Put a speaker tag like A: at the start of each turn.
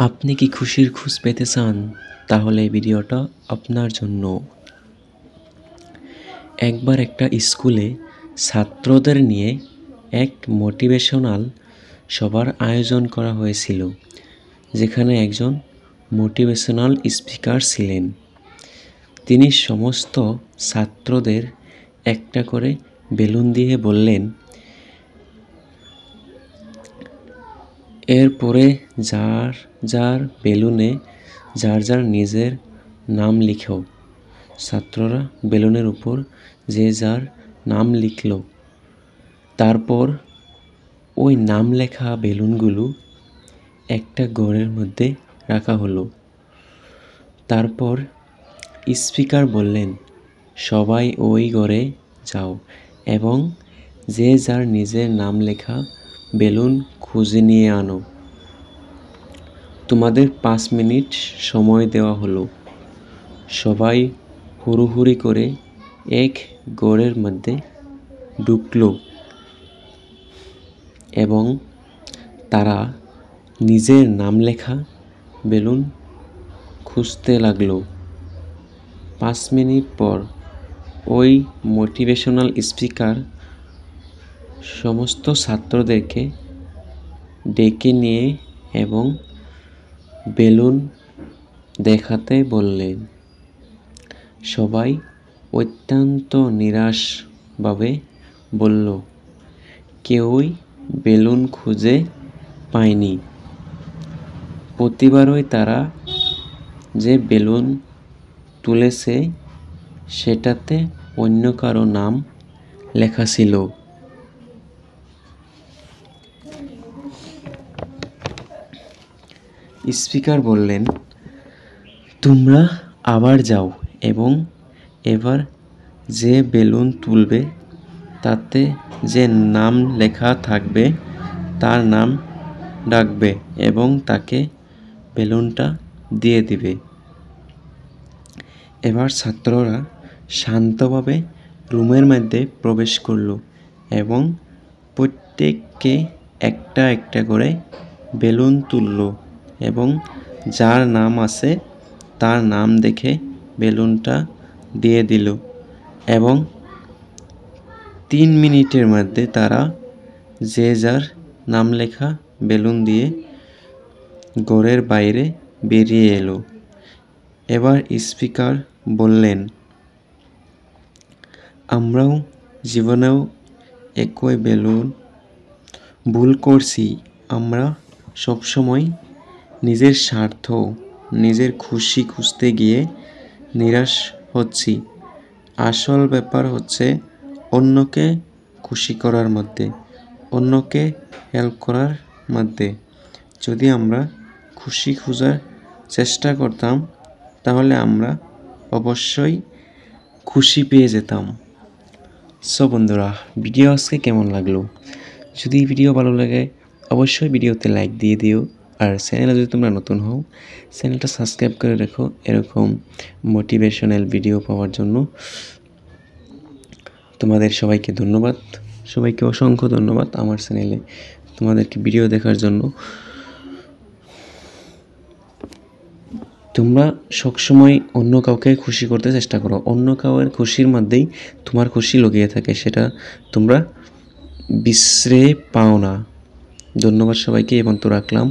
A: আপনি কি খুশির খোঁজ পেতে চান? তাহলে এই ভিডিওটা আপনার জন্য। একবার একটা স্কুলে ছাত্রদের নিয়ে এক মোটিভেশনাল সভার আয়োজন করা হয়েছিল, যেখানে একজন মোটিভেশনাল স্পিকার ছিলেন। তিনি সমস্ত ছাত্রদের একটা করে বেলুন দিয়ে বললেন, এরপরে যার যার বেলুনে যার যার নিজের নাম লিখো। ছাত্ররা বেলুনের উপর যে যার নাম লিখল। তারপর ওই নাম লেখা বেলুনগুলো একটা ঘরের মধ্যে রাখা হলো। তারপর স্পিকার বললেন, সবাই ওই ঘরে যাও এবং যে যার নিজের নাম লেখা বেলুন খুঁজে নিয়ে আনো। তোমাদের 5 মিনিট সময় দেওয়া হলো। সবাই হুড়োহুড়ি করে এক ঘরের মধ্যে ঢুকলো এবং তারা নিজের নাম লেখা বেলুন খুঁজতে লাগলো। 5 মিনিট পর ওই মোটিভেশনাল স্পিকার সমস্ত ছাত্রদেরকে ডেকে নিয়ে এবং বেলুন দেখাতে বললেন। সবাই অত্যন্ত নিরাশভাবে বলল, কেউই বেলুন খুঁজে পায়নি। প্রতিবারই তারা যে বেলুন তুলেছে সেটাতে অন্য কারো নাম লেখা ছিল। স্পিকার বললেন, তোমরা আবার যাও এবং এবার যে বেলুন তুলবে তাতে যে নাম লেখা থাকবে তার নাম ডাকবে এবং তাকে বেলুনটা দিয়ে দিবে। এবার ছাত্ররা শান্তভাবে রুমের মধ্যে প্রবেশ করলো এবং প্রত্যেককে একটা একটা করে বেলুন তুললো এবং যার নাম আছে তার নাম দেখে বেলুনটা দিয়ে দিল এবং 3 মিনিটের মধ্যে তারা যে যার নাম লেখা বেলুন দিয়ে ঘরের বাইরে বেরিয়ে এলো। এবার স্পিকার বললেন, আমরাও জীবনেও একই ভুল করছি। আমরা সবসময় নিজের স্বার্থ, নিজের খুশি খুঁজতে গিয়ে নিরাশ হচ্ছি। আসল ব্যাপার হচ্ছে অন্যকে খুশি করার মধ্যে, অন্যকে হেল্প করার মধ্যে। যদি আমরা খুশি খোঁজার চেষ্টা করতাম তাহলে আমরা অবশ্যই খুশি পেয়ে যেতাম। সো বন্ধুরা, ভিডিও আজকে কেমন লাগলো? যদি ভিডিও ভালো লাগে অবশ্যই ভিডিওতে লাইক দিয়ে দিও। আর চ্যানেলে যদি তোমরা নতুন হও চ্যানেলটা সাবস্ক্রাইব করে রেখো এরকম মোটিভেশনাল ভিডিও পাওয়ার জন্য। তোমাদের সবাইকে ধন্যবাদ, সবাইকে অসংখ্য ধন্যবাদ আমার চ্যানেলে তোমাদেরকে ভিডিও দেখার জন্য। তোমরা সবসময় অন্য কাউকে খুশি করতে চেষ্টা করো। অন্য কাউয়ের খুশির মধ্যেই তোমার খুশি লুকিয়ে থাকে, সেটা তোমরা বিশ্রে পাও না। ধন্যবাদ সবাইকে, এবং তো রাখলাম।